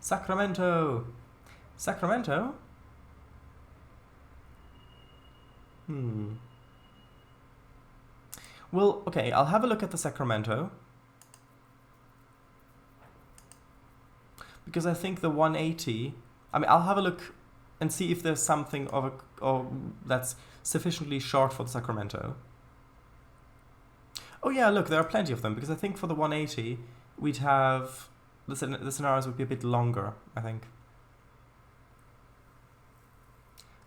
Sacramento! Sacramento? Well, okay, I'll have a look at the Sacramento. Because I think the 180... I mean, I'll have a look and see if there's something that's sufficiently short for the Sacramento. Oh yeah, look, there are plenty of them, because I think for the 180, we'd have... The scenarios would be a bit longer, I think.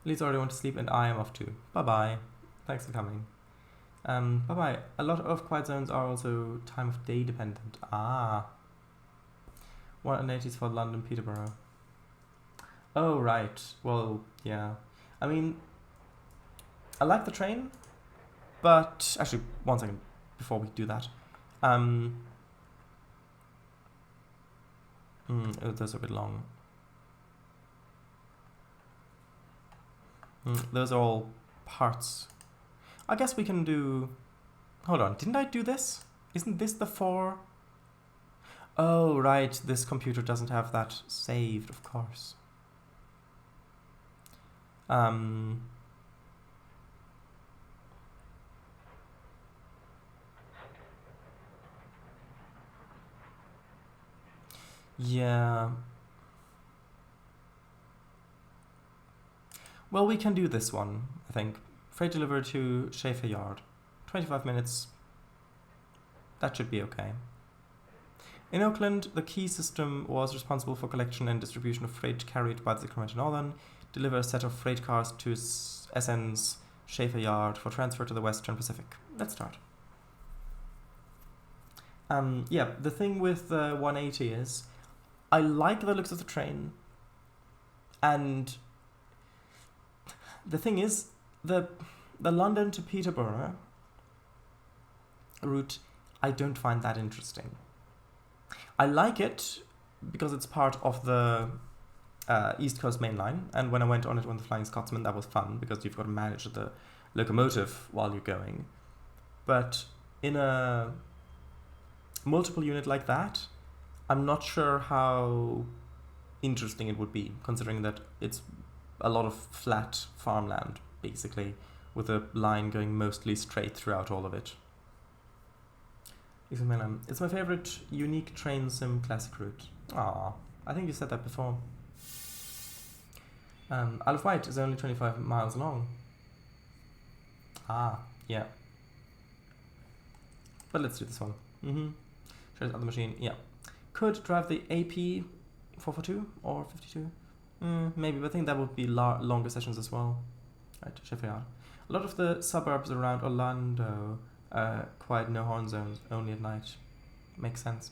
Lee's already went to sleep, and I am off too. Bye-bye. Thanks for coming. Bye-bye. A lot of quiet zones are also time of day dependent. 180 is for London, Peterborough. Oh, right. Well, yeah. I mean, I like the train, but... Actually, one second before we do that. Those are a bit long. Those are all parts. I guess we can do... Hold on, didn't I do this? Isn't this the 4? Oh, right, this computer doesn't have that saved, of course. Yeah. Well, we can do this one, I think. Freight delivered to Schaefer Yard. 25 minutes. That should be okay. In Oakland, the key system was responsible for collection and distribution of freight carried by the Sacramento Northern. Deliver a set of freight cars to SN's Schaefer Yard for transfer to the Western Pacific. Let's start. Yeah, the thing with the 180 is, I like the looks of the train, and the thing is, the London to Peterborough route, I don't find that interesting. I like it because it's part of the East Coast Main Line, and when I went on it on the Flying Scotsman, that was fun because you've got to manage the locomotive while you're going. But in a multiple unit like that, I'm not sure how interesting it would be, considering that it's a lot of flat farmland, basically, with a line going mostly straight throughout all of it. It's my favorite unique train sim classic route. Ah, I think you said that before. Isle of Wight is only 25 miles long. Ah, yeah. But let's do this one. Show the other machine, yeah. Could drive the AP 442 or 52. Maybe, but I think that would be longer sessions as well. Right, Sheffield Yard. A lot of the suburbs around Orlando quiet no horn zones, only at night. Makes sense.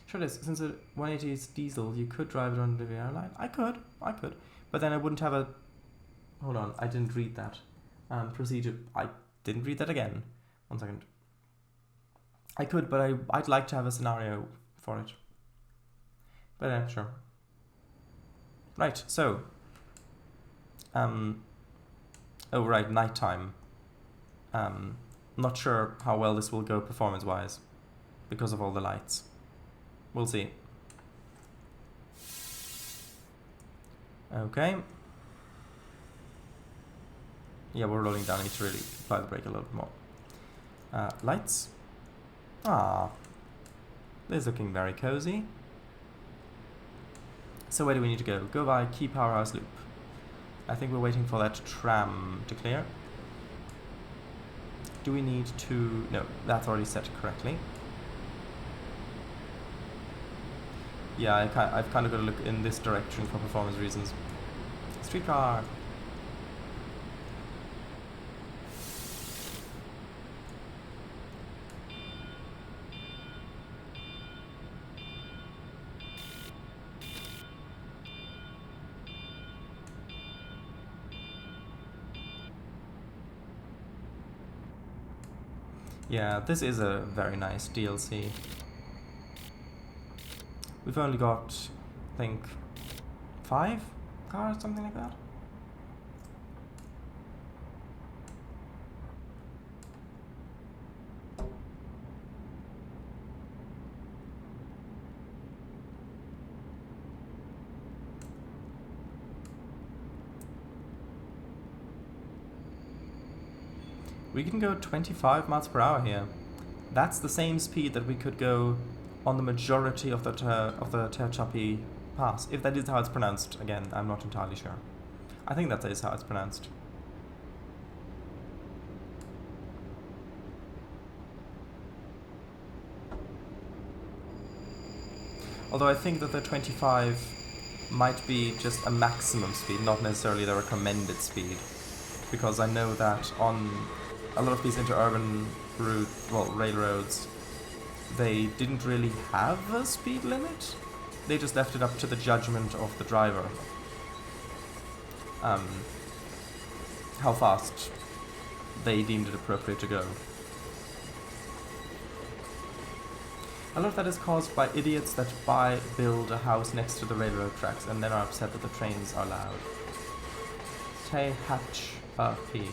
Sure it is. Since the 180 is diesel, you could drive it on the airline. I could. But then I wouldn't have a... Hold on, I didn't read that. Procedure. I didn't read that again. 1 second. I could, but I'd like to have a scenario for it. But yeah, sure. Right, so... oh, right, nighttime. Not sure how well this will go performance-wise because of all the lights. We'll see. Okay. Yeah, we're rolling down. I need to really apply the brake a little bit more. Lights. This is looking very cozy. So where do we need to go? Go by Key Powerhouse Loop. I think we're waiting for that tram to clear. Do we need to... No, that's already set correctly. Yeah, I've kind of got to look in this direction for performance reasons. Streetcar! Yeah, this is a very nice DLC. We've only got, I think, 5 cars, something like that. We can go 25 miles per hour here. That's the same speed that we could go on the majority of the Tehachapi Pass. If that is how it's pronounced, again, I'm not entirely sure. I think that is how it's pronounced. Although I think that the 25 might be just a maximum speed, not necessarily the recommended speed. Because I know that on a lot of these interurban railroads, they didn't really have a speed limit. They just left it up to the judgment of the driver. How fast they deemed it appropriate to go. A lot of that is caused by idiots that build a house next to the railroad tracks and then are upset that the trains are loud. Tehachapi.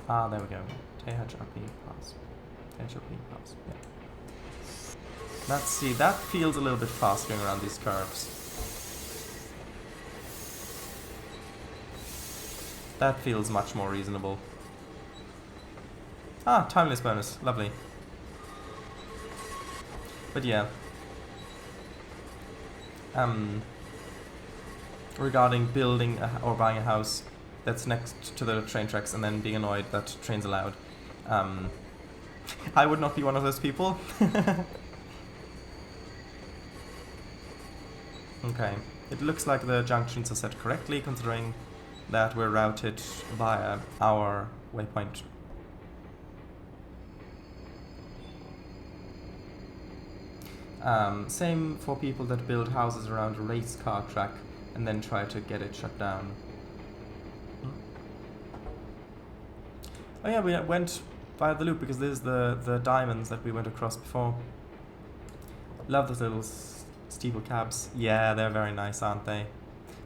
Ah, there we go. Tehachapi Pass. Tehachapi Pass, yeah. Let's see, that feels a little bit fast going around these curves. That feels much more reasonable. Ah, timeless bonus. Lovely. But yeah. Regarding building or buying a house that's next to the train tracks and then being annoyed that trains are loud. I would not be one of those people. Okay. It looks like the junctions are set correctly considering that we're routed via our waypoint. Same for people that build houses around a race car track and then try to get it shut down. Oh yeah, we went via the loop because there's the diamonds that we went across before. Love those little steeple cabs. Yeah, they're very nice, aren't they?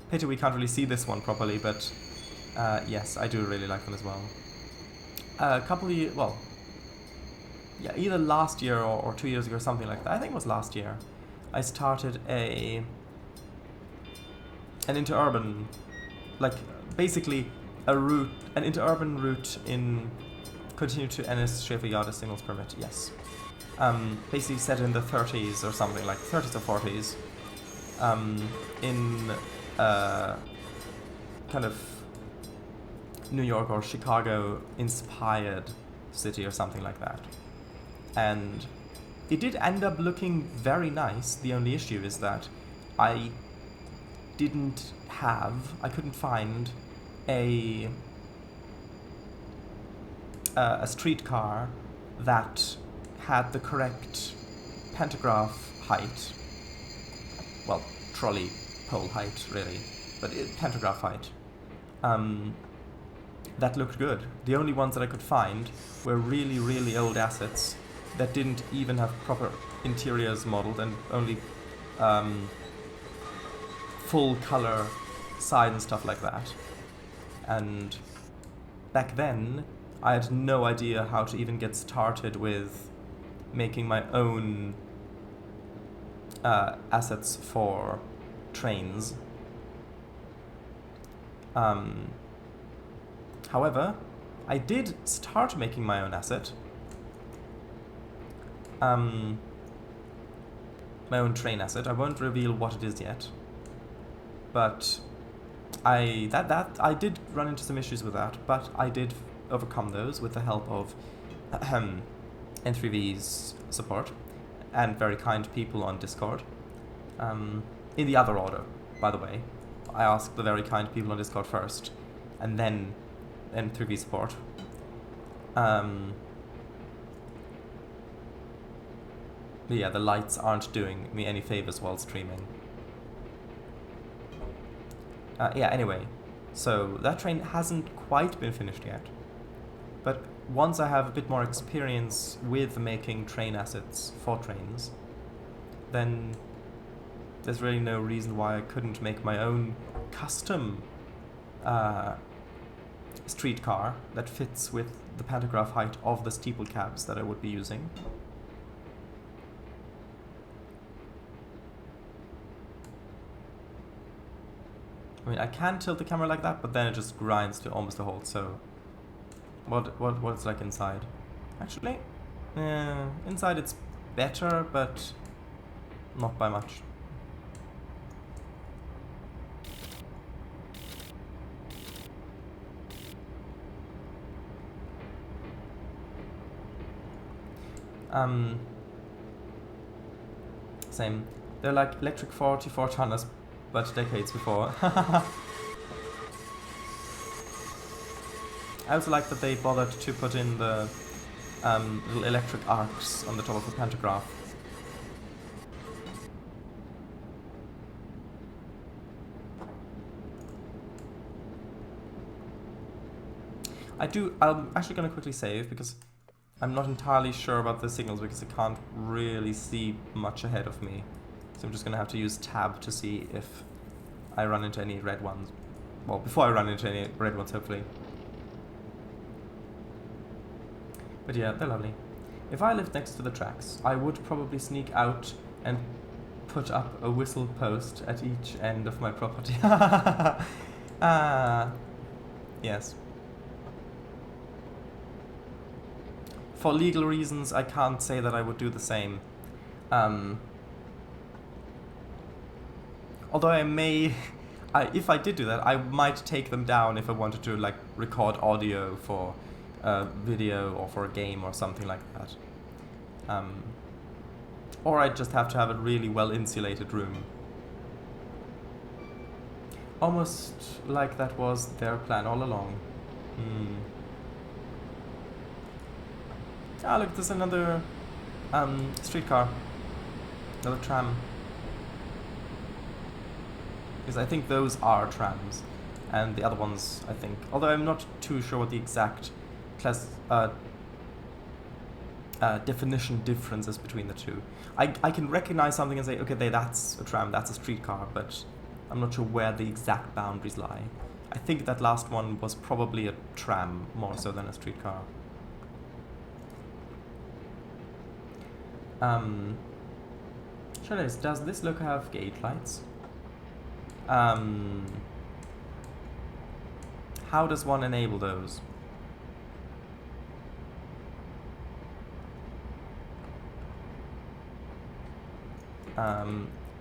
Pity we can't really see this one properly, but yes, I do really like them as well. A couple of years, well, yeah, either last year or 2 years ago or something like that. I think it was last year. I started an interurban, like basically an interurban route in continue to NS Schäferjade singles permit. Yes, basically set in the 30s or something like 30s or 40s, in kind of New York or Chicago inspired city or something like that. And it did end up looking very nice. The only issue is that I couldn't find a streetcar that had the correct pantograph height. Well, trolley pole height, really, but pantograph height. That looked good. The only ones that I could find were really, really old assets that didn't even have proper interiors modeled and only full color side and stuff like that. And back then, I had no idea how to even get started with making my own assets for trains. However, I did start making my own asset. My own train asset. I won't reveal what it is yet. But I did run into some issues with that, but I did overcome those with the help of N3V's support and very kind people on Discord. In the other order, by the way. I asked the very kind people on Discord first, and then N3V support. But yeah, the lights aren't doing me any favors while streaming. Yeah, anyway, so that train hasn't quite been finished yet. But once I have a bit more experience with making train assets for trains, then there's really no reason why I couldn't make my own custom streetcar that fits with the pantograph height of the steeple cabs that I would be using. I mean, I can tilt the camera like that, but then it just grinds to almost a halt, so... What's like inside? Actually, inside it's better, but not by much. Same. They're like electric 44 tonners, but decades before. I also like that they bothered to put in the little electric arcs on the top of the pantograph. I'm actually going to quickly save because I'm not entirely sure about the signals because I can't really see much ahead of me. So I'm just going to have to use tab to see if I run into any red ones. Well, before I run into any red ones, hopefully. But yeah, they're lovely. If I lived next to the tracks, I would probably sneak out and put up a whistle post at each end of my property. Yes. For legal reasons, I can't say that I would do the same. Although I may, if I did do that, I might take them down if I wanted to like record audio for a video or for a game or something like that. Or I'd just have to have a really well insulated room. Almost like that was their plan all along. Ah, look, there's another streetcar. Another tram. Because I think those are trams. And the other ones, I think. Although I'm not too sure what the exact definition difference is between the two. I can recognize something and say, okay, that's a tram, that's a streetcar, but I'm not sure where the exact boundaries lie. I think that last one was probably a tram more so than a streetcar. Does this look have gauge lights? How does one enable those?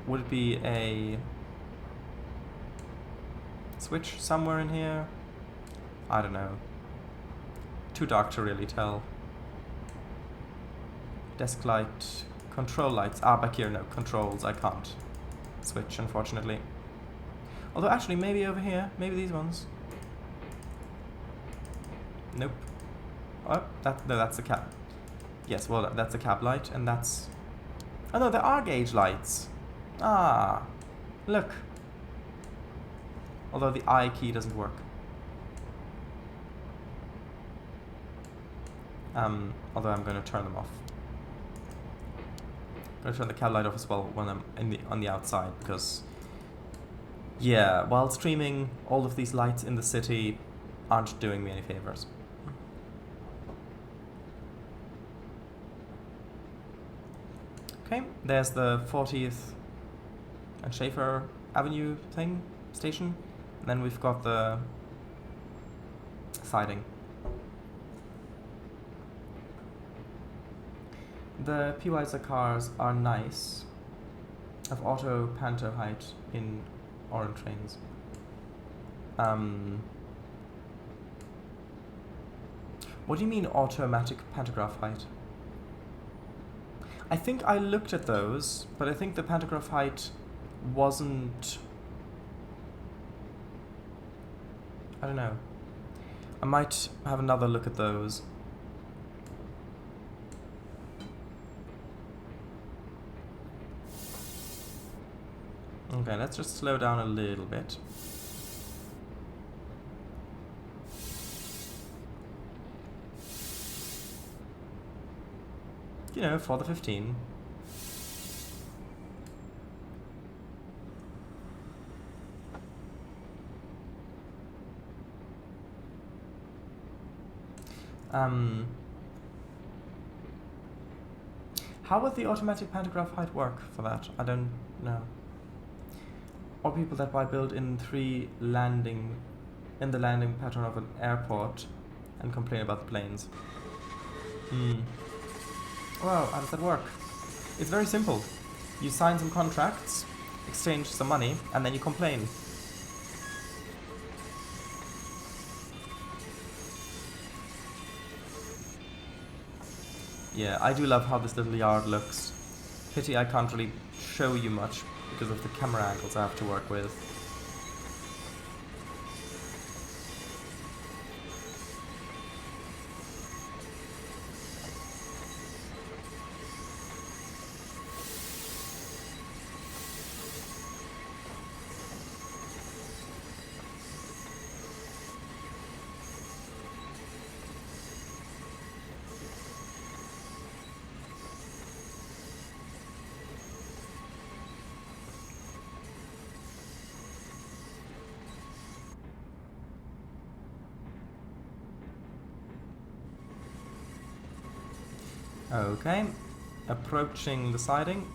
Would it be a switch somewhere in here? I don't know. Too dark to really tell. Desk light, control lights. Ah, back here, no, controls, I can't switch, unfortunately. Although, actually, maybe over here, maybe these ones. Nope. Oh, no, that's a cab. Yes, well, that's a cab light, and that's... Oh no, there are gauge lights. Ah, look. Although the I key doesn't work. Although I'm going to turn them off. I'm going to turn the cab light off as well when I'm on the outside, because... Yeah, while streaming, all of these lights in the city aren't doing me any favors. Okay, there's the 40th and Schaefer Avenue thing, station. And then we've got the siding. The P-Wiser cars are nice. Have auto panto height in orange trains. What do you mean automatic pantograph height? I think I looked at those, but I think the pantograph height wasn't... I don't know. I might have another look at those. Okay, let's just slow down a little bit. You know, for the 15. How would the automatic pantograph height work for that? I don't know. Or people that buy built-in 3 landing in the landing pattern of an airport and complain about the planes. Well, how does that work? It's very simple. You sign some contracts, exchange some money, and then you complain. Yeah, I do love how this little yard looks. Pity I can't really show you much because of the camera angles I have to work with. Okay, approaching the siding.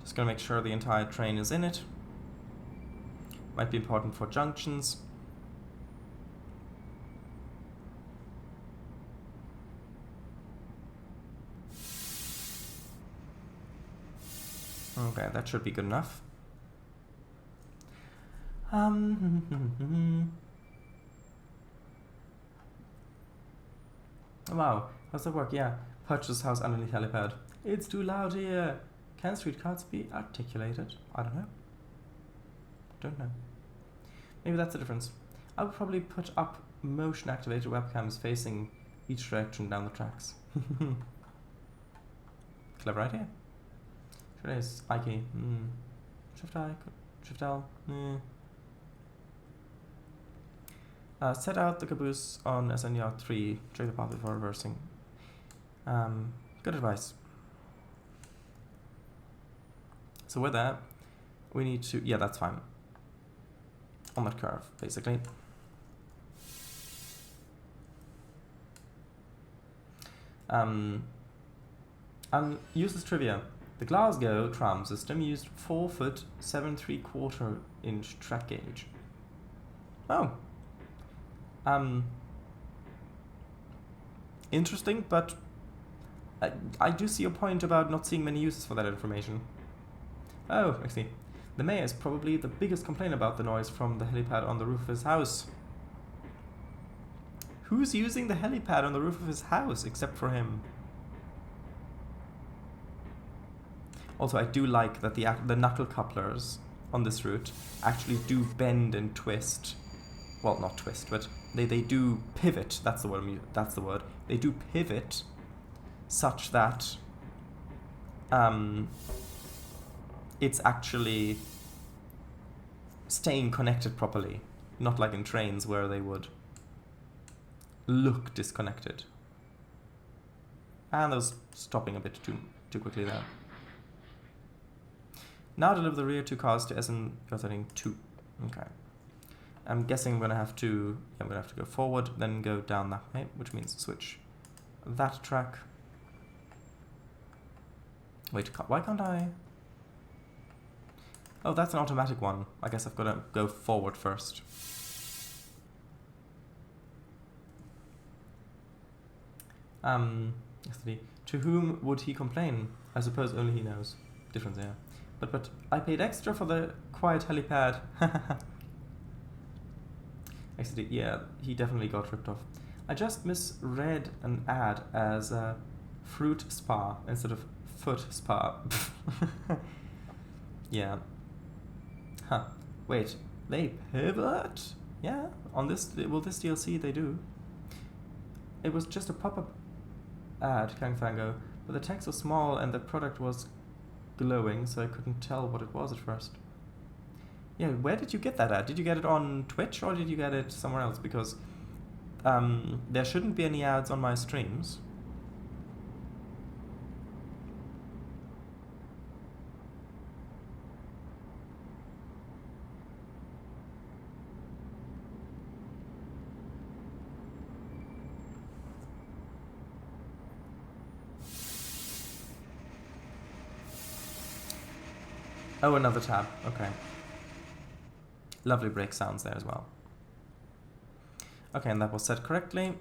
Just gonna make sure the entire train is in it. Might be important for junctions. Okay, that should be good enough. Wow, how's that work? Yeah, purchase house underneath helipad. It's too loud here. Can streetcars be articulated? I don't know. Don't know. Maybe that's the difference. I would probably put up motion activated webcams facing each direction down the tracks. Clever idea. Sure is. I key. Shift I. Shift L. Set out the caboose on SNR 3. Check the path before reversing. Good advice. So with that, we need to... Yeah, that's fine. On that curve, basically. Useless trivia. The Glasgow tram system used 4-foot 7¾ inch track gauge. Oh. Interesting, but I do see your point about not seeing many uses for that information. Oh, I see. The mayor is probably the biggest complaint about the noise from the helipad on the roof of his house. Who's using the helipad on the roof of his house except for him? Also, I do like that the knuckle couplers on this route actually do bend and twist. Well, not twist, but they do pivot. That's the word. That's the word. They do pivot such that it's actually staying connected properly, not like in trains where they would look disconnected. And I was stopping a bit too quickly there. Now deliver the rear 2 cars to SN setting 2. Okay. I'm guessing I'm gonna have to go forward, then go down that way, which means switch that track. Wait, why can't I? Oh, that's an automatic one. I guess I've got to go forward first. Yesterday. To whom would he complain? I suppose only he knows. Difference, yeah. But I paid extra for the quiet helipad. Actually, yeah, he definitely got ripped off. I just misread an ad as a fruit spa instead of foot spa. Yeah. Huh. Wait, they pivot? Yeah, on this, well, this DLC they do. It was just a pop-up ad, Kangfango, but the text was small and the product was glowing, so I couldn't tell what it was at first. Yeah, where did you get that ad? Did you get it on Twitch or did you get it somewhere else? Because there shouldn't be any ads on my streams. Oh, another tab. Okay. Lovely brake sounds there as well. Okay, and that was set correctly.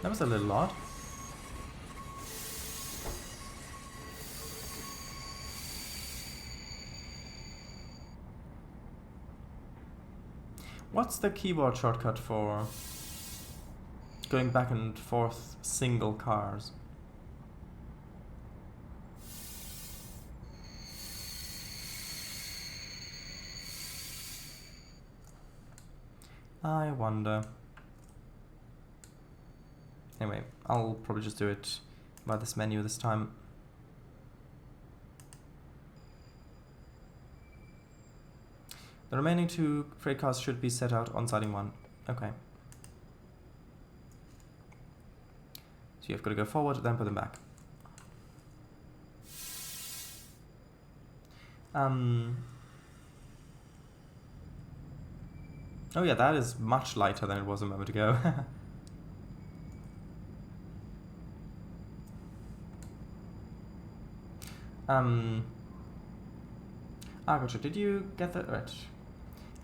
That was a little odd. What's the keyboard shortcut for going back and forth single cars? I wonder. Anyway, I'll probably just do it by this menu this time. The remaining 2 freight cars should be set out on siding 1. Okay. So you've got to go forward, then put them back. Oh yeah, that is much lighter than it was a moment ago. Gotcha. Did you get that right?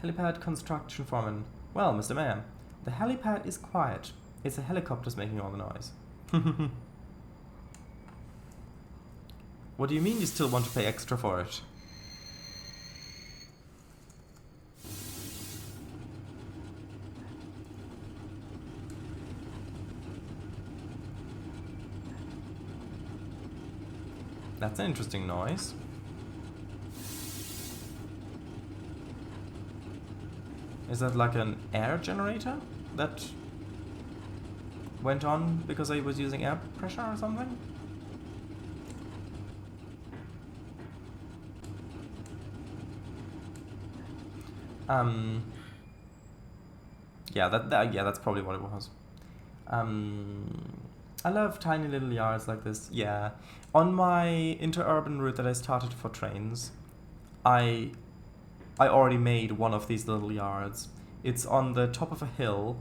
Helipad construction foreman. Well, Mr. Mayor, the helipad is quiet. It's the helicopters making all the noise. What do you mean you still want to pay extra for it? That's an interesting noise. Is that like an air generator that went on because I was using air pressure or something? Yeah, that's probably what it was. I love tiny little yards like this. Yeah, on my interurban route that I started for trains, I already made one of these little yards. It's on the top of a hill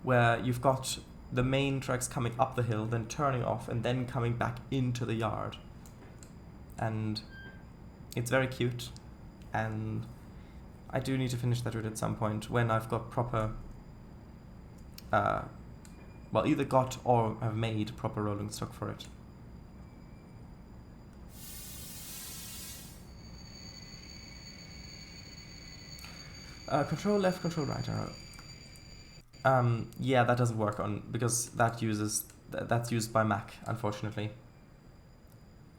where you've got the main tracks coming up the hill, then turning off, and then coming back into the yard. And it's very cute, and I do need to finish that route at some point when I've got proper, well, either got or have made proper rolling stock for it. Control left, control right arrow. Yeah, that doesn't work on, because that's used by Mac, unfortunately.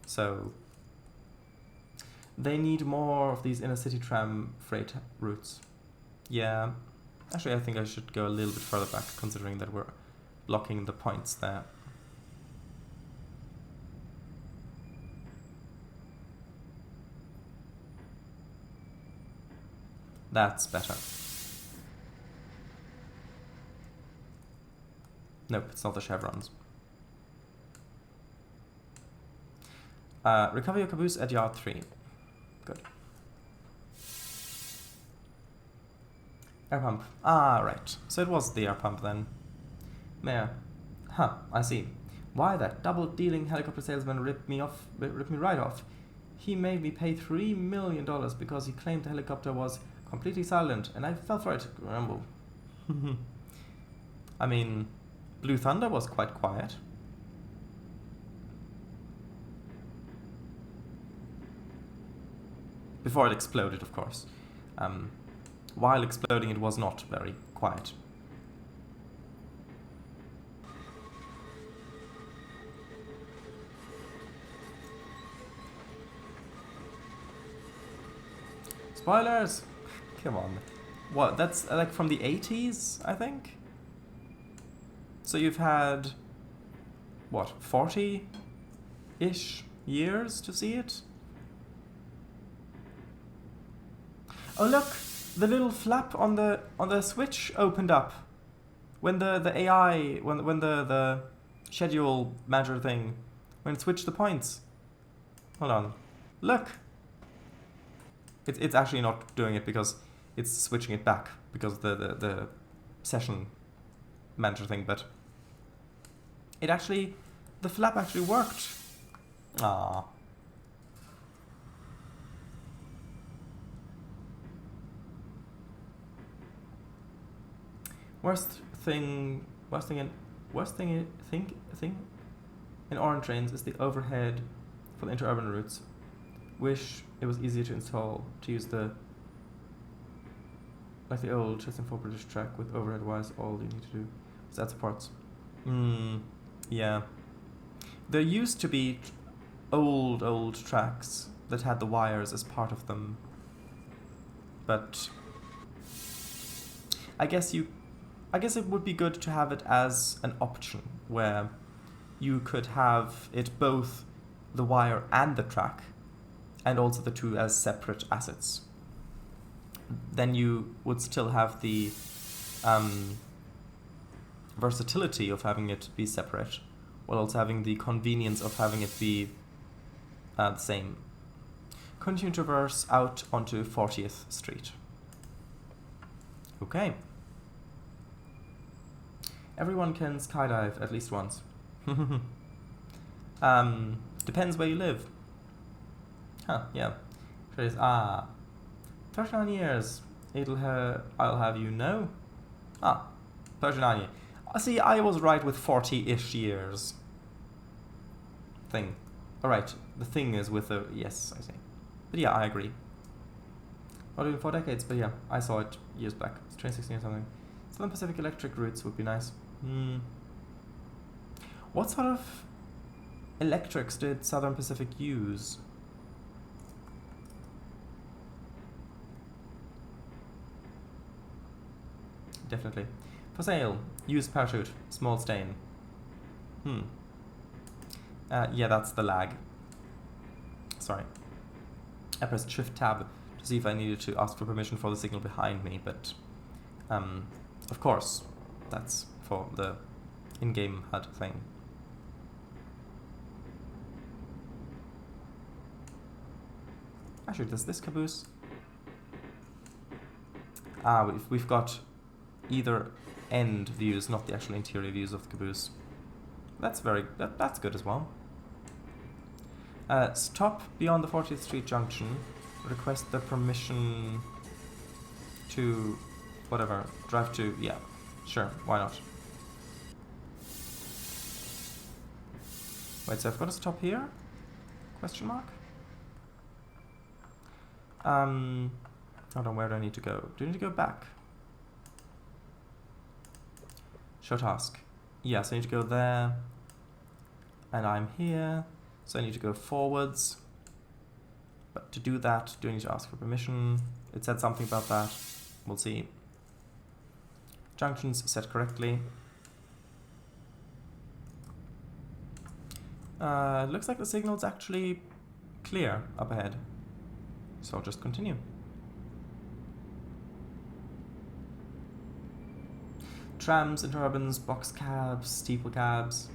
So they need more of these inner city tram freight routes. Yeah, actually I think I should go a little bit further back, considering that we're blocking the points there. That's better. Nope, it's not the chevrons. Recover your caboose at yard 3. Good. Air pump. Ah, right. So it was the air pump then. Mayor. Huh, I see. Why, that double-dealing helicopter salesman ripped me right off. He made me pay $3 million because he claimed the helicopter was completely silent, and I fell for it. Grumble. I mean, Blue Thunder was quite quiet. Before it exploded, of course. While exploding, it was not very quiet. Spoilers! Come on. What, that's like from the 80s, I think? So you've had, what, 40-ish years to see it? Oh look, the little flap on the switch opened up when the AI when the schedule manager thing, when it switched the points. Hold on, look. It's actually not doing it because it's switching it back because the session manager thing, but the flap actually worked. Ah. Worst thing in orange trains is the overhead for the interurban routes. Wish it was easier to install, to use like the old Chesson 4 British track with overhead wires. All you need to do is add supports. Yeah. There used to be old tracks that had the wires as part of them, but I guess it would be good to have it as an option where you could have it both the wire and the track, and also the two as separate assets. Then you would still have the versatility of having it be separate, while also having the convenience of having it be the same. Continue to traverse out onto 40th Street. Okay. Everyone can skydive at least once. Depends where you live. Huh, yeah. 39 years. I'll have you know. 39 years. See, I was right with 40-ish years. Thing. Alright, the thing is with the... Yes, I see. But yeah, I agree. Not even 4 decades, but yeah, I saw it years back. It's 2016 or something. Southern Pacific electric routes would be nice. What sort of electrics did Southern Pacific use? Definitely. For sale. Used parachute. Small stain. Yeah, that's the lag. Sorry. I pressed Shift Tab to see if I needed to ask for permission for the signal behind me, but of course, that's for the in-game HUD thing. Actually, does this caboose? We've got either end views, not the actual interior views of the caboose. That's that's good as well. Stop beyond the 40th Street junction. Request the permission to whatever. Drive to, yeah, sure, why not? Wait, so I've got to stop here? Question mark? Hold on, where do I need to go? Do I need to go back? Show task. Yeah, so I need to go there. And I'm here. So I need to go forwards. But to do that, do I need to ask for permission? It said something about that. We'll see. Junctions set correctly. Looks like the signal's actually clear up ahead. So I'll just continue. Trams, interurbans, box cabs, steeple cabs.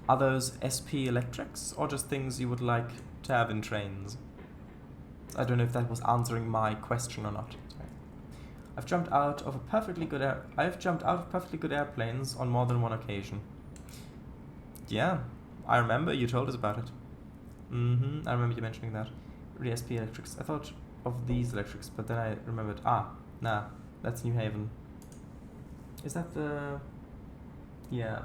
Are those SP electrics or just things you would like to have in trains? I don't know if that was answering my question or not. Sorry. I've jumped out of perfectly good airplanes on more than one occasion. Yeah, I remember you told us about it. I remember you mentioning that. Really SP electrics. I thought of these electrics, but then I remembered. Nah, that's New Haven. Is that the... Yeah.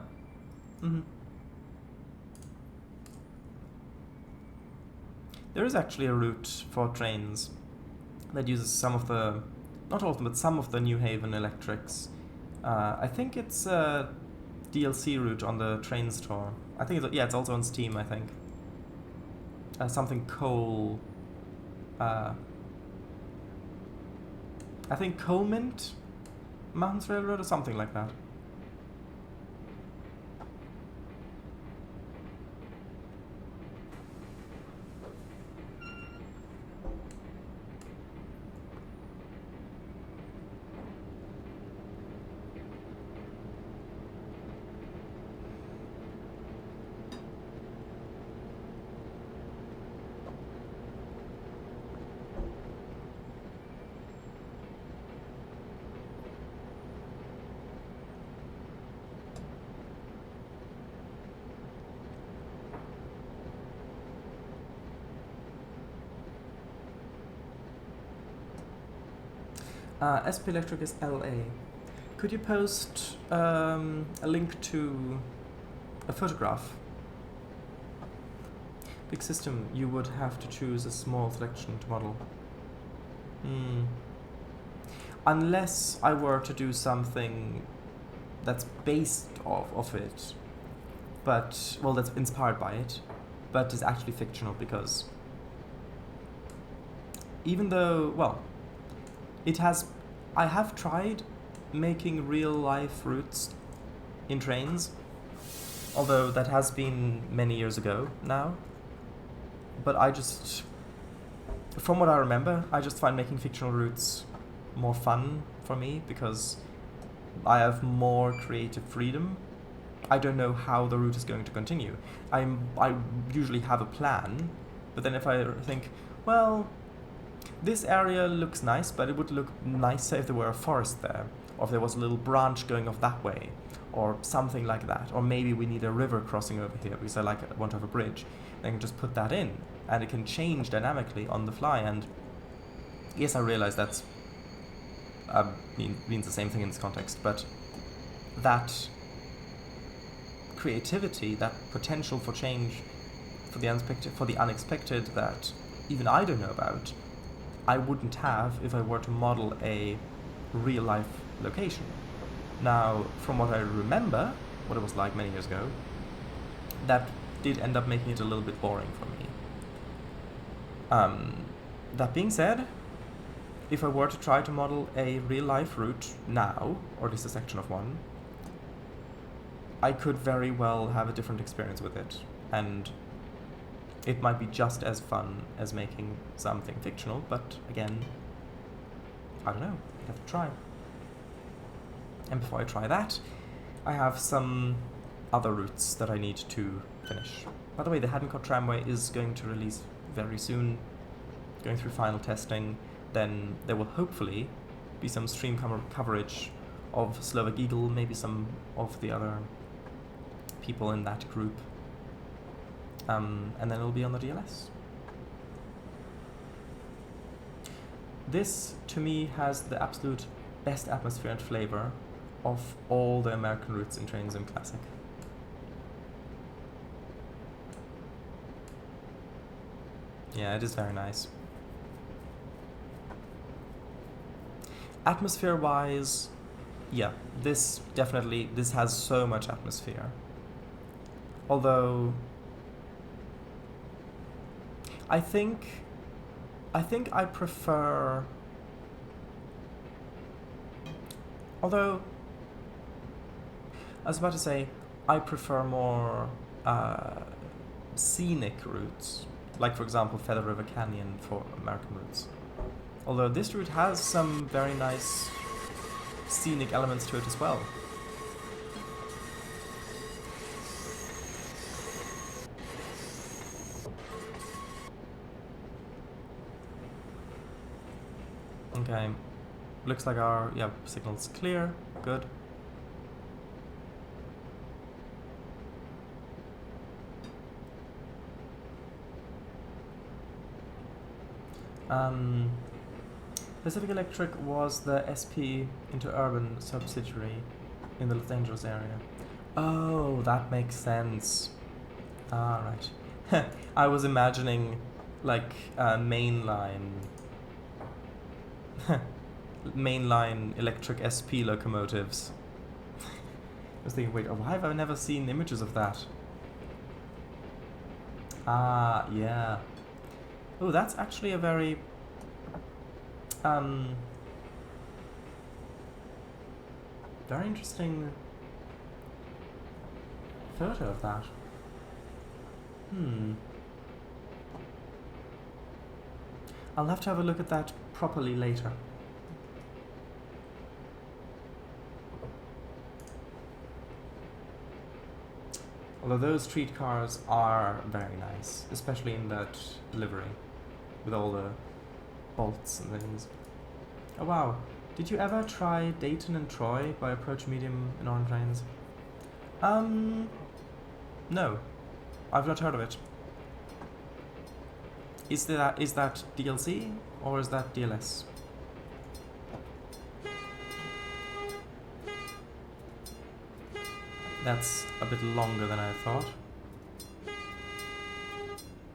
There is actually a route for trains that uses some of the, not all of them, but some of the New Haven electrics. I think it's a DLC route on the train store. I think it's, yeah, it's also on Steam, I think. Something coal. I think Coal Mint Mountains Railroad or something like that. SP Electric is LA. Could you post a link to a photograph? Big system, you would have to choose a small selection to model. Unless I were to do something that's based off it, but, well, that's inspired by it, but is actually fictional, because even though, well, I have tried making real life routes in trains, although that has been many years ago now. But from what I remember, I just find making fictional routes more fun for me, because I have more creative freedom. I don't know how the route is going to continue. I usually have a plan, but then if I think, well, this area looks nice, but it would look nicer if there were a forest there, or if there was a little branch going off that way, or something like that. Or maybe we need a river crossing over here because I want to have a bridge. Then I can just put that in, and it can change dynamically on the fly. And yes, I realize that's means the same thing in this context, but that creativity, that potential for change, for the unexpected that even I don't know about, I wouldn't have if I were to model a real-life location. Now, from what I remember, what it was like many years ago, that did end up making it a little bit boring for me. That being said, if I were to try to model a real-life route now, or at least a section of one, I could very well have a different experience with it, and it might be just as fun as making something fictional, but again, I don't know, I'd have to try. And before I try that, I have some other routes that I need to finish. By the way, the Haddon-Cott Tramway is going to release very soon, going through final testing. Then there will hopefully be some stream coverage of Slovak Eagle, maybe some of the other people in that group. And then it'll be on the DLS. This, to me, has the absolute best atmosphere and flavor of all the American routes in Train Sim Classic. Yeah, it is very nice. Atmosphere-wise, yeah, this has so much atmosphere. Although I think I prefer, although I was about to say I prefer more scenic routes, like for example Feather River Canyon for American routes. Although this route has some very nice scenic elements to it as well. Okay, looks like our signal's clear. Good. Pacific Electric was the SP Interurban subsidiary in the Los Angeles area. Oh, that makes sense. Ah, right. I was imagining like mainline electric SP locomotives. I was thinking, wait, why have I never seen images of that? Ah, yeah. Oh, that's actually a very Very interesting photo of that. I'll have to have a look at that properly later. Although those streetcars are very nice, especially in that livery, with all the bolts and things. Oh wow, did you ever try Dayton and Troy by Approach Medium in Orange Trains? No, I've not heard of it. Is that DLC or is that DLS? That's a bit longer than I thought.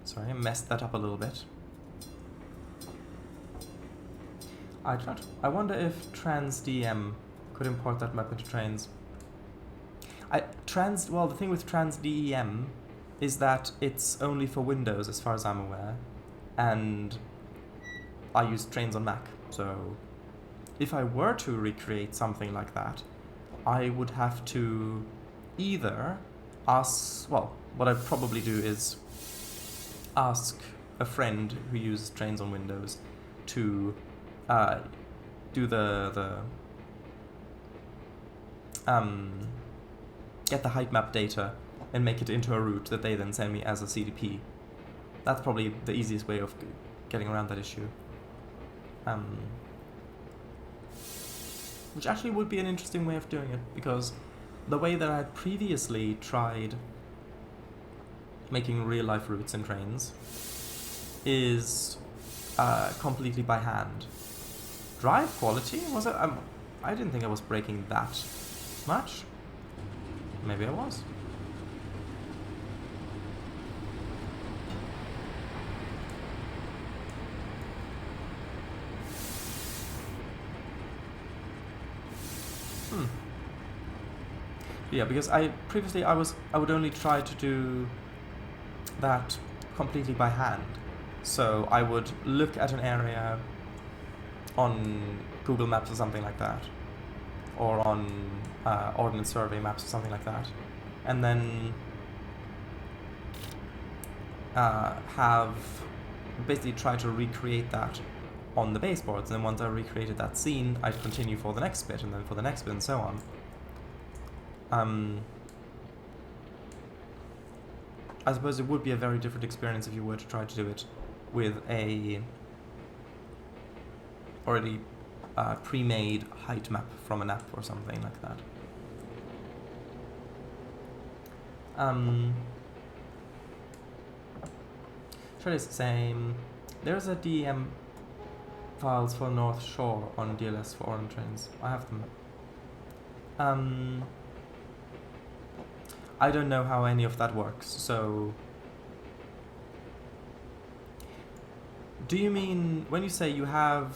Sorry, I messed that up a little bit. I wonder if TransDM could import that map into trains. Well, the thing with TransDEM is that it's only for Windows as far as I'm aware, and I use trains on Mac, so if I were to recreate something like that, I would have to either what I'd probably do is ask a friend who uses trains on Windows to do get the height map data and make it into a route that they then send me as a CDP. That's probably the easiest way of getting around that issue. Which actually would be an interesting way of doing it, because the way that I had previously tried making real-life routes in trains is completely by hand. Drive quality? Was it? I didn't think I was breaking that much. Maybe I was. Yeah, because previously I would only try to do that completely by hand. So I would look at an area on Google Maps or something like that, or on Ordnance Survey maps or something like that, and then have basically try to recreate that on the baseboards. And then once I recreated that scene, I'd continue for the next bit, and then for the next bit, and so on. I suppose it would be a very different experience if you were to try to do it with a already pre-made height map from an app or something like that. Sure, it's the same. There's a DEM files for North Shore on DLS for Orange Trains. I have them. I don't know how any of that works, so... Do you mean, when you say you have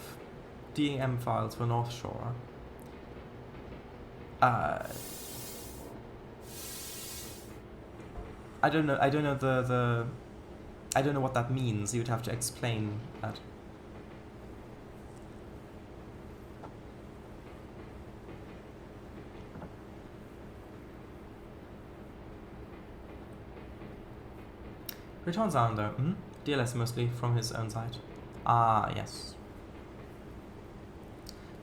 DEM files for North Shore, I don't know I don't know what that means. You'd have to explain that. Returns on though. DLS mostly from his own site. Ah, yes.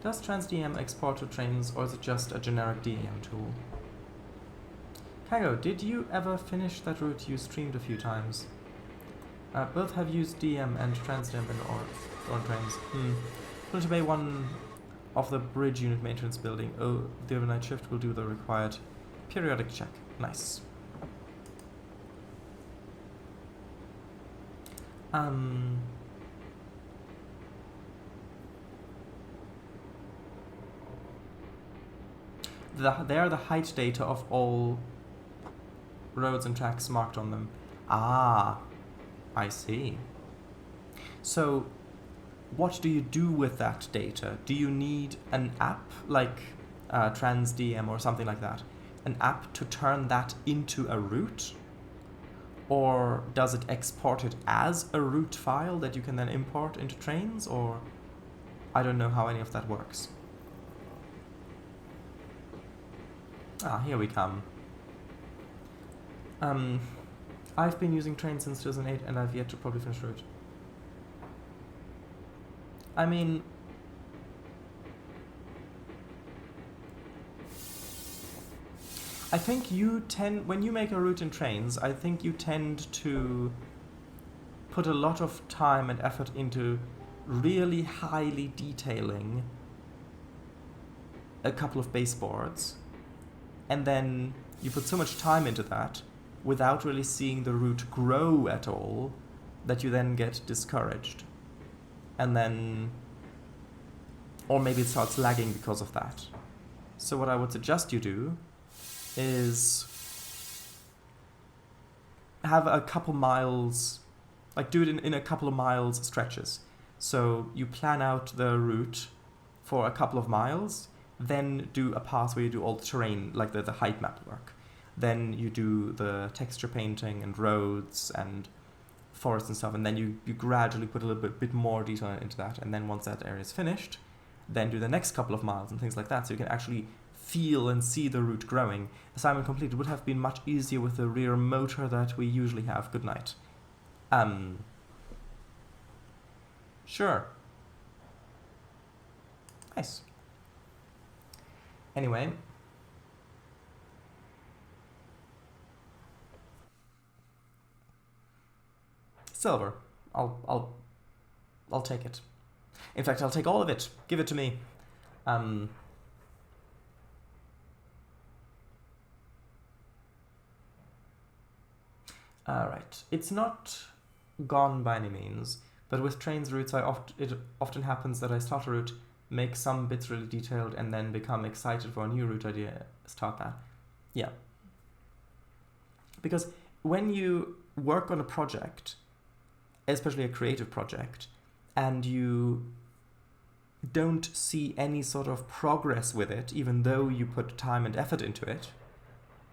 Does TransDM export to trains, or is it just a generic DEM tool? Kago, did you ever finish that route you streamed a few times? Both have used DM and TransDM in on trains. Filter Bay 1 of the bridge unit maintenance building. Oh, the overnight shift will do the required periodic check. Nice. They are the height data of all roads and tracks marked on them. Ah, I see. So, what do you do with that data? Do you need an app like TransDM or something like that? An app to turn that into a route? Or does it export it as a route file that you can then import into trains? Or I don't know how any of that works. Ah, here we come. I've been using trains since 2008 and I've yet to probably finish route. I mean, I think when you make a route in trains, I think you tend to put a lot of time and effort into really highly detailing a couple of baseboards, and then you put so much time into that without really seeing the route grow at all that you then get discouraged. And then, or maybe it starts lagging because of that. So what I would suggest you do is have a couple miles, like do it in a couple of miles stretches. So you plan out the route for a couple of miles, then do a pass where you do all the terrain, like the height map work. Then you do the texture painting and roads and forests and stuff, and then you gradually put a little bit more detail into that. And then once that area is finished, then do the next couple of miles and things like that, so you can actually feel and see the route growing. Assignment complete would have been much easier with the rear motor that we usually have. Good night. Sure. Nice. Anyway. Silver. I'll take it. In fact, I'll take all of it. Give it to me. Alright. It's not gone by any means, but with trains routes, it often happens that I start a route, make some bits really detailed, and then become excited for a new route idea, start that. Yeah. Because when you work on a project, especially a creative project, and you don't see any sort of progress with it, even though you put time and effort into it,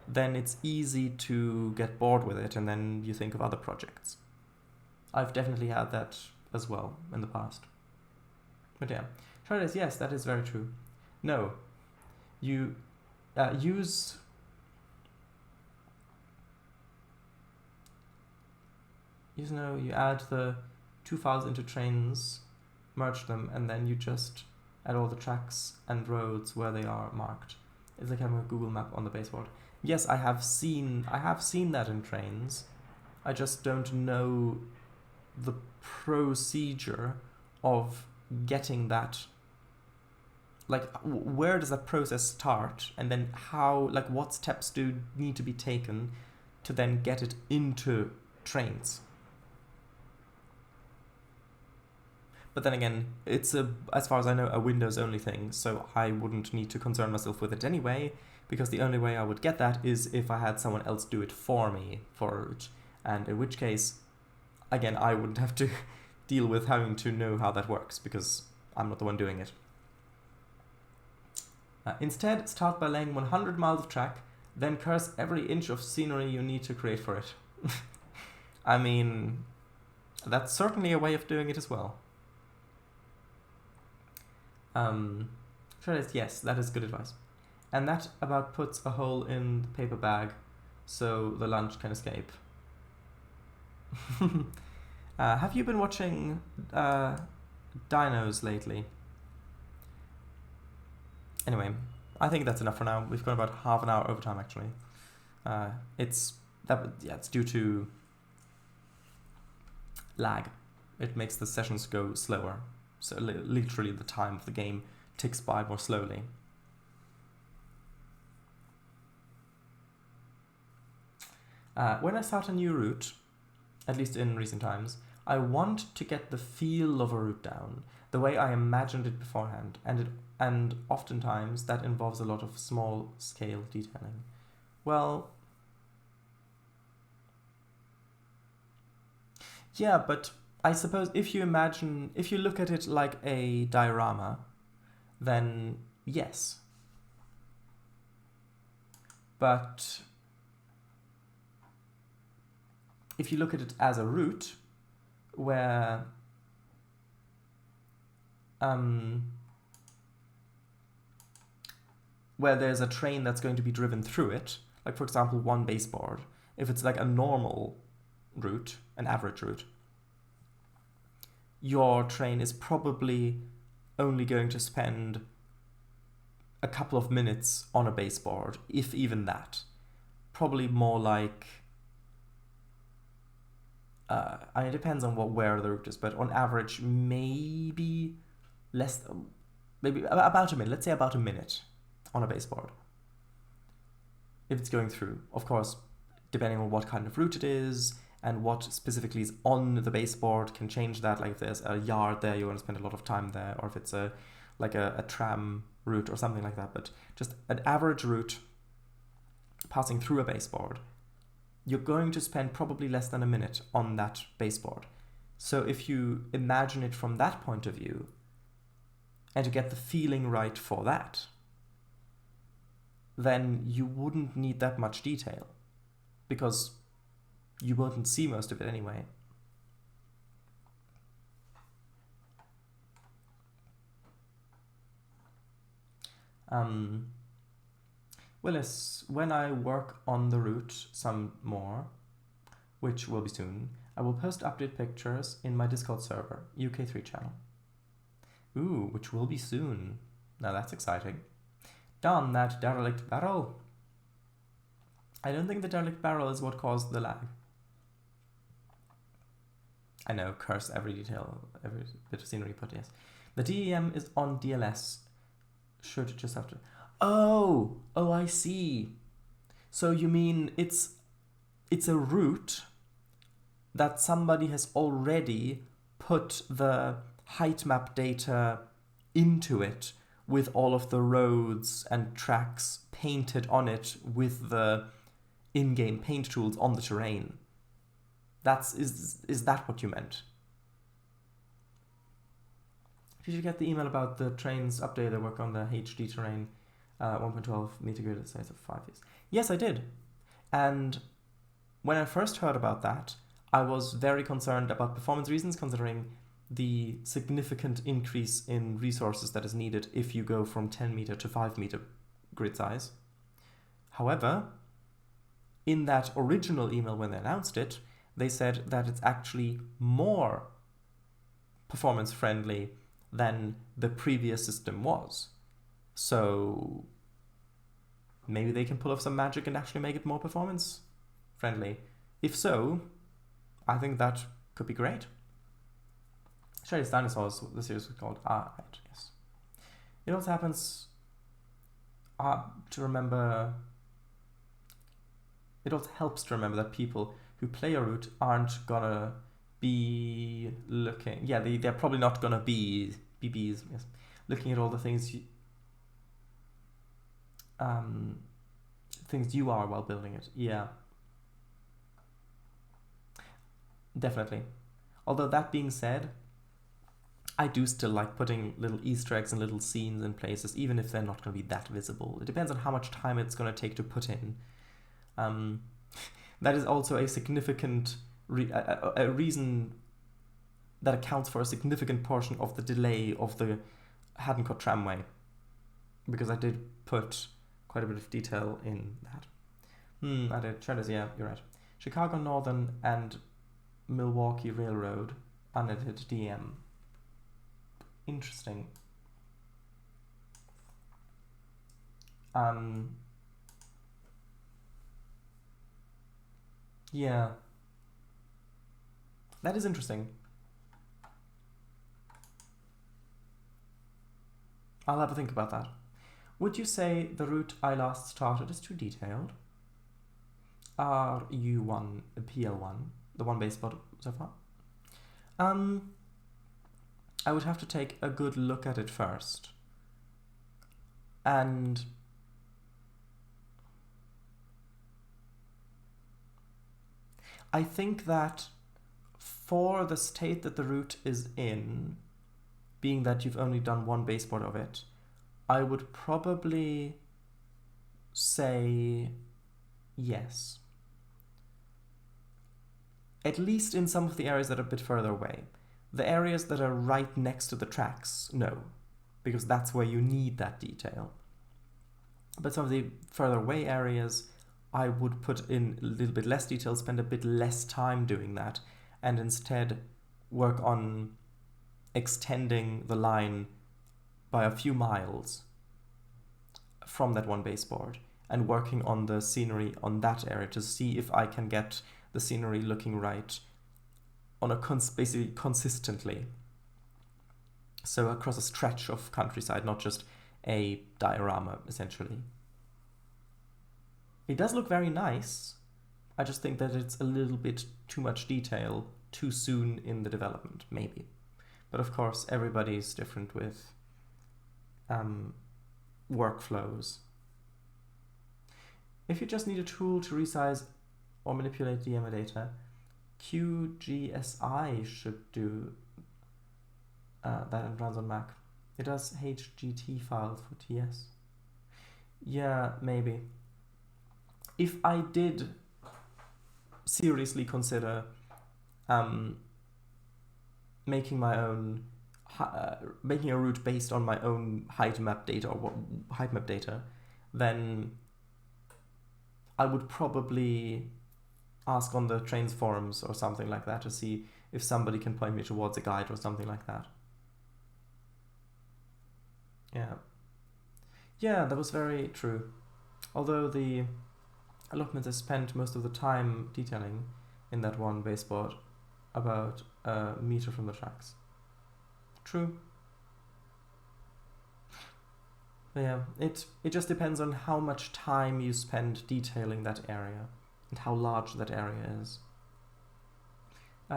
then it's easy to get bored with it, and then you think of other projects. I've definitely had that as well in the past. But yeah, Charles, yes, that is very true. No, you use... You add the two files into trains, merge them, and then you just add all the tracks and roads where they are marked. It's like having a Google map on the baseboard. Yes, I have seen that in trains. I just don't know the procedure of getting that. Like, where does that process start, and then how? Like, what steps do need to be taken to then get it into trains? But then again, it's as far as I know, a Windows-only thing, so I wouldn't need to concern myself with it anyway, because the only way I would get that is if I had someone else do it for me for a route, and in which case, again, I wouldn't have to deal with having to know how that works, because I'm not the one doing it. Instead, start by laying 100 miles of track, then curse every inch of scenery you need to create for it. I mean, that's certainly a way of doing it as well. Yes, that is good advice. And that about puts a hole in the paper bag so the lunch can escape. Have you been watching Dinos lately? Anyway, I think that's enough for now. We've gone about half an hour over time, actually. It's due to lag. It makes the sessions go slower. So literally the time of the game ticks by more slowly. When I start a new route, at least in recent times, I want to get the feel of a route down, the way I imagined it beforehand, and oftentimes that involves a lot of small-scale detailing. Well, yeah, but I suppose if you look at it like a diorama, then yes. But if you look at it as a route, where where there's a train that's going to be driven through it, like for example one baseboard, if it's like a normal route, an average route, your train is probably only going to spend a couple of minutes on a baseboard, if even that. Probably more like, it depends on where the route is, but on average, maybe about a minute. Let's say about a minute on a baseboard. If it's going through, of course, depending on what kind of route it is and what specifically is on the baseboard can change that. Like if there's a yard there, you want to spend a lot of time there, or if it's a tram route or something like that. But just an average route passing through a baseboard, you're going to spend probably less than a minute on that baseboard. So if you imagine it from that point of view, and to get the feeling right for that, then you wouldn't need that much detail, because you wouldn't see most of it anyway. Willis, when I work on the route some more, which will be soon, I will post update pictures in my Discord server, UK3 channel. Ooh, which will be soon. Now that's exciting. Darn that derelict barrel. I don't think the derelict barrel is what caused the lag. I know, curse every detail, every bit of scenery, but yes. The DEM is on DLS. Should just have to... Oh, I see. So you mean it's a route that somebody has already put the height map data into it with all of the roads and tracks painted on it with the in-game paint tools on the terrain. Is that what you meant? Did you get the email about the trains update that work on the HD terrain 1.12 meter grid at size of 5 years? Yes, I did. And when I first heard about that, I was very concerned about performance reasons, considering the significant increase in resources that is needed if you go from 10 meter to 5 meter grid size. However, in that original email when they announced it, they said that it's actually more performance friendly than the previous system was. So maybe they can pull off some magic and actually make it more performance friendly. If so, I think that could be great. Shredder's Dinosaurs, the series was called. Right, yes. It also happens to remember. It also helps to remember that people who play a route aren't gonna be looking. Yeah, they're probably not gonna be BBs. Yes, looking at all the things you are while building it. Yeah, definitely. Although that being said, I do still like putting little Easter eggs and little scenes in places, even if they're not going to be that visible. It depends on how much time it's going to take to put in. That is also a significant a reason that accounts for a significant portion of the delay of the Haddon-Cott tramway, because I did put quite a bit of detail in that. I did. Cheddars, yeah, you're right. Chicago Northern and Milwaukee Railroad, unedited DM. Interesting. Yeah. That is interesting. I'll have a think about that. Would you say the route I last started is too detailed? RU1, PL1, the one base spot so far? I would have to take a good look at it first. And I think that for the state that the route is in, being that you've only done one baseboard of it, I would probably say yes. At least in some of the areas that are a bit further away. The areas that are right next to the tracks, no, because that's where you need that detail. But some of the further away areas, I would put in a little bit less detail, spend a bit less time doing that, and instead work on extending the line by a few miles from that one baseboard and working on the scenery on that area to see if I can get the scenery looking right on a basically consistently. So across a stretch of countryside, not just a diorama, essentially. It does look very nice. I just think that it's a little bit too much detail too soon in the development, maybe. But of course, everybody's different with workflows. If you just need a tool to resize or manipulate DMA data, QGSI should do that and runs on Mac. It does HGT files for TS. Yeah, maybe. If I did seriously consider making my own, making a route based on my own height map data, then I would probably ask on the trains forums or something like that to see if somebody can point me towards a guide or something like that. Yeah, that was very true. Although the allotments I spent most of the time detailing in that one baseboard, about a meter from the tracks. True. But yeah, it just depends on how much time you spend detailing that area and how large that area is.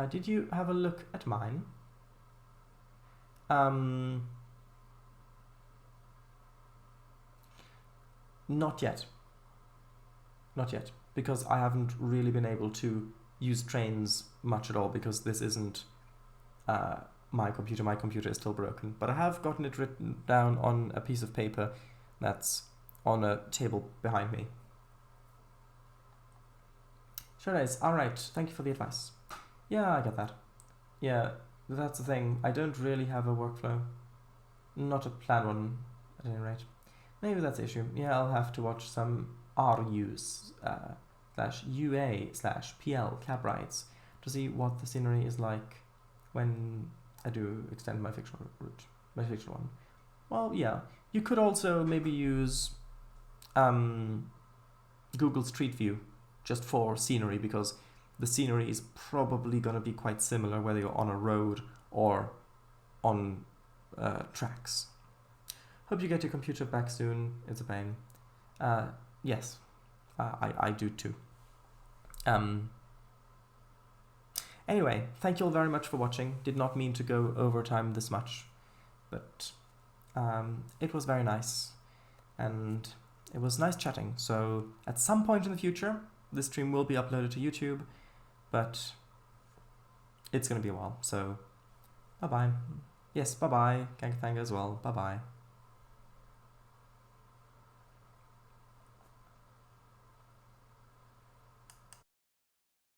Did you have a look at mine? Not yet, because I haven't really been able to use trains much at all because this isn't my computer. My computer is still broken, but I have gotten it written down on a piece of paper that's on a table behind me. Sure is. Alright, thank you for the advice. Yeah, I get that. Yeah, that's the thing. I don't really have a workflow. Not a planned one, at any rate. Maybe that's the issue. Yeah, I'll have to watch some RUs /UA/PL cab rides to see what the scenery is like when I do extend my fictional route, my fictional one. Well, yeah, you could also maybe use Google Street View just for scenery, because the scenery is probably going to be quite similar whether you're on a road or on tracks. Hope you get your computer back soon. It's a pain. Yes, I do too. Anyway, thank you all very much for watching. Did not mean to go over time this much, but it was very nice, and it was nice chatting. So at some point in the future, this stream will be uploaded to YouTube, but it's going to be a while. So bye-bye. Yes, bye-bye. Gangathanga as well. Bye-bye.